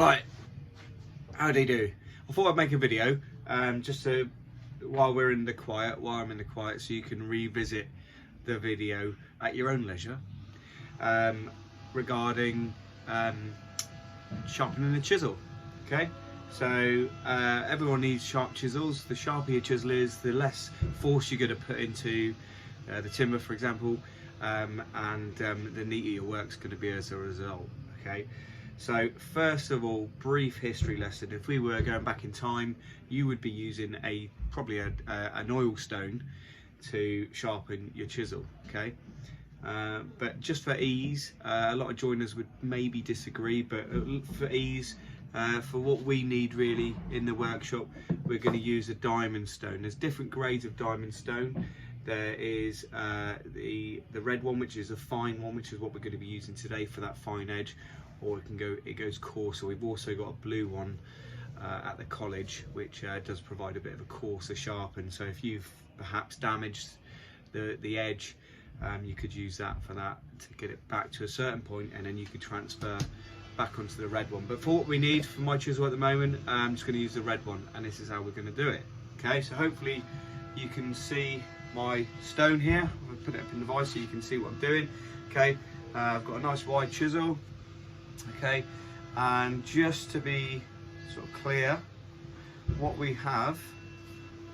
Right, how do you do? I thought I'd make a video just to, while I'm in the quiet, so you can revisit the video at your own leisure regarding sharpening a chisel. Okay, so everyone needs sharp chisels. The sharper your chisel is, the less force you're going to put into the timber, for example, and the neater your work's going to be as a result. Okay. So first of all, brief history lesson. If we were going back in time, you would be using probably an oil stone to sharpen your chisel, okay? But just for ease, a lot of joiners would maybe disagree, but for ease, for what we need really in the workshop, we're going to use a diamond stone. There's different grades of diamond stone. There is the red one, which is a fine one, which is what we're going to be using today for that fine edge, or it goes coarser. We've also got a blue one at the college, which does provide a bit of a coarser sharpen. So if you've perhaps damaged the edge, you could use that to get it back to a certain point, and then you could transfer back onto the red one. But for what we need for my chisel at the moment, I'm just going to use the red one, and this is how we're going to do it. Okay, so hopefully you can see my stone here. I'll put it up in the vise so you can see what I'm doing. Okay, I've got a nice wide chisel. Okay, and just to be sort of clear, what we have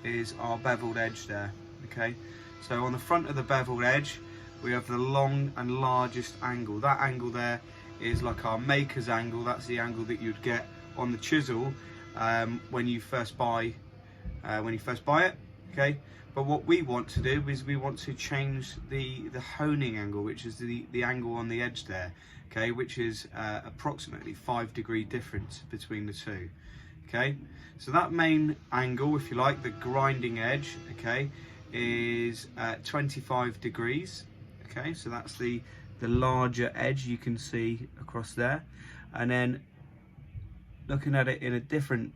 is our beveled edge there. Okay, so on the front of the beveled edge we have the long and largest angle. That angle there is like our maker's angle. That's the angle that you'd get on the chisel when you first buy it. Okay, but what we want to do is we want to change the honing angle, which is the angle on the edge there. Okay, which is approximately 5-degree difference between the two. Okay, so that main angle, if you like, the grinding edge, okay, is 25 degrees. Okay, so that's the larger edge you can see across there. And then looking at it in a different,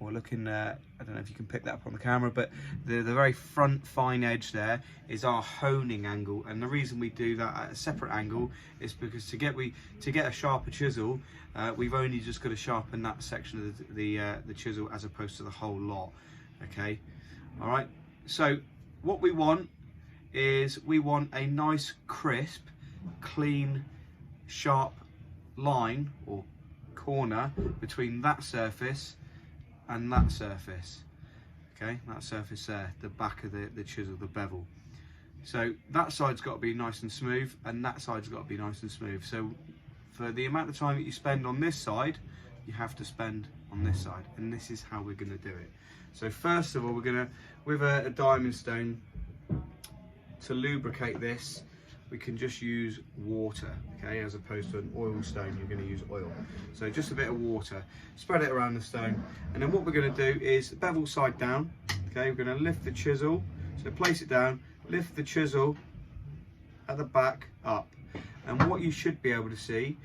or looking I don't know if you can pick that up on the camera, but the very front fine edge there is our honing angle. And the reason we do that at a separate angle is because to get a sharper chisel, we've only just got to sharpen that section of the chisel as opposed to the whole lot. Okay, all right, so what we want is we want a nice crisp, clean, sharp line or corner between that surface and that surface. Okay, that surface there, the back of the chisel, the bevel. So that side's got to be nice and smooth, and that side's got to be nice and smooth. So for the amount of time that you spend on this side, you have to spend on this side, and this is how we're going to do it. So first of all, we're going to, with a diamond stone, to lubricate this, we can just use water, okay, as opposed to an oil stone, you're going to use oil. So just a bit of water, spread it around the stone, and then what we're going to do is bevel side down. Okay, we're going to lift the chisel, so place it down, lift the chisel at the back up, and what you should be able to see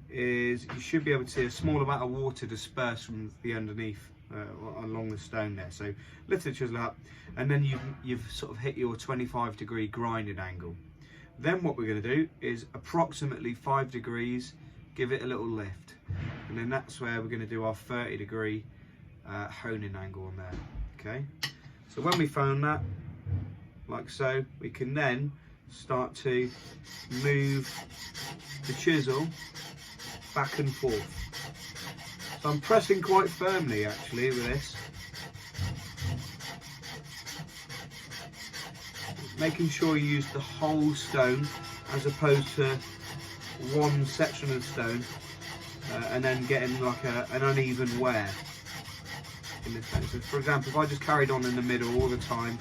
is you should be able to see a small amount of water disperse from the underneath along the stone there. So lift the chisel up, and then you've sort of hit your 25-degree grinding angle. Then what we're going to do is approximately 5 degrees, give it a little lift, and then that's where we're going to do our 30-degree honing angle on there. Okay, so when we found that, like so, we can then start to move the chisel back and forth. So I'm pressing quite firmly actually with this, making sure you use the whole stone as opposed to one section of stone, and then getting like an uneven wear in the stone. So for example, if I just carried on in the middle all the time,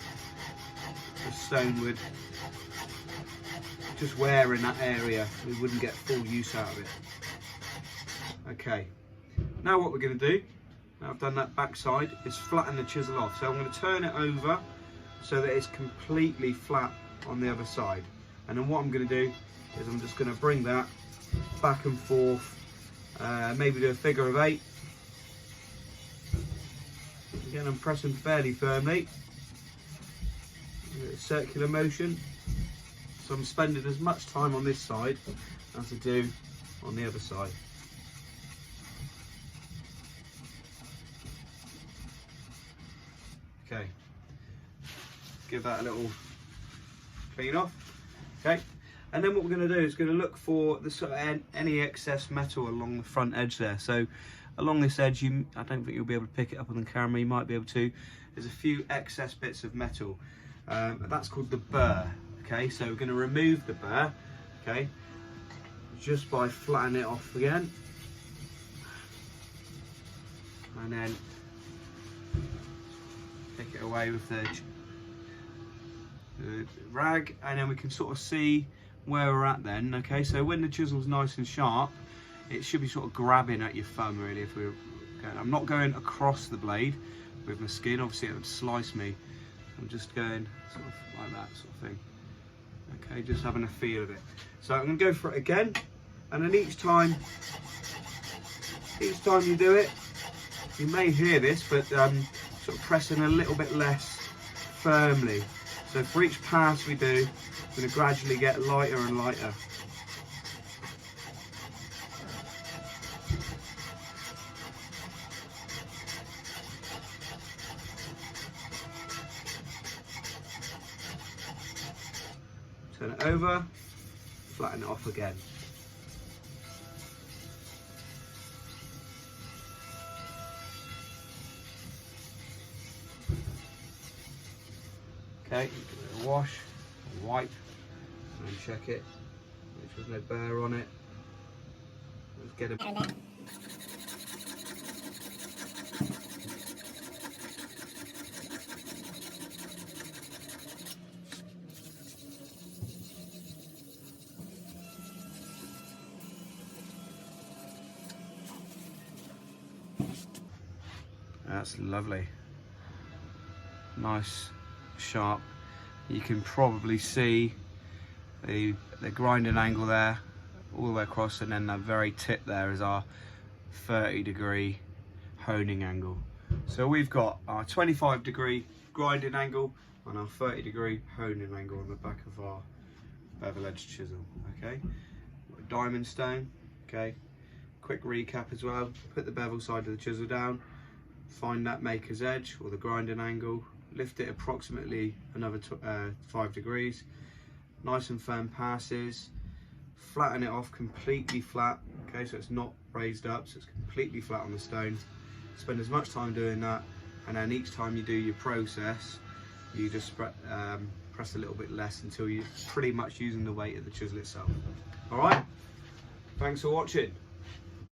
the stone would just wear in that area. We wouldn't get full use out of it. Okay, now what we're going to do, now I've done that back side, is flatten the chisel off. So I'm going to turn it over so that it's completely flat on the other side. And then what I'm going to do is I'm just going to bring that back and forth, maybe do a figure of 8. Again, I'm pressing fairly firmly, a circular motion. So I'm spending as much time on this side as I do on the other side. Okay, give that a little clean off. Okay, and then what we're going to do is going to look for the sort of any excess metal along the front edge there. So along this edge, I don't think you'll be able to pick it up on the camera, you might be able to. There's a few excess bits of metal. That's called the burr. Okay, so we're going to remove the burr, okay, just by flattening it off again. And then pick it away with the rag, and then we can sort of see where we're at then. Okay, so when the chisel's nice and sharp, it should be sort of grabbing at your thumb really. If we're going, I'm not going across the blade with my skin, obviously it would slice me. I'm just going sort of like that sort of thing. Okay, just having a feel of it. So I'm going to go for it again, and then each time you do it, you may hear this, but sort of pressing a little bit less firmly. So for each pass we do, it's going to gradually get lighter and lighter. Turn it over, flatten it off again. Okay, give it a wash, a wipe, and check it. Make sure there's no burr on it. Let's get a That's lovely. Nice, sharp. You can probably see the grinding angle there all the way across, and then that very tip there is our 30-degree honing angle. So we've got our 25-degree grinding angle and our 30-degree honing angle on the back of our bevel edge chisel. Okay, diamond stone. Okay, quick recap as well. Put the bevel side of the chisel down, find that maker's edge or the grinding angle, lift it approximately another 5 degrees, nice and firm passes, flatten it off completely flat. Okay, so it's not raised up, so it's completely flat on the stone. Spend as much time doing that, and then each time you do your process, you just press a little bit less until you're pretty much using the weight of the chisel itself. All right, thanks for watching.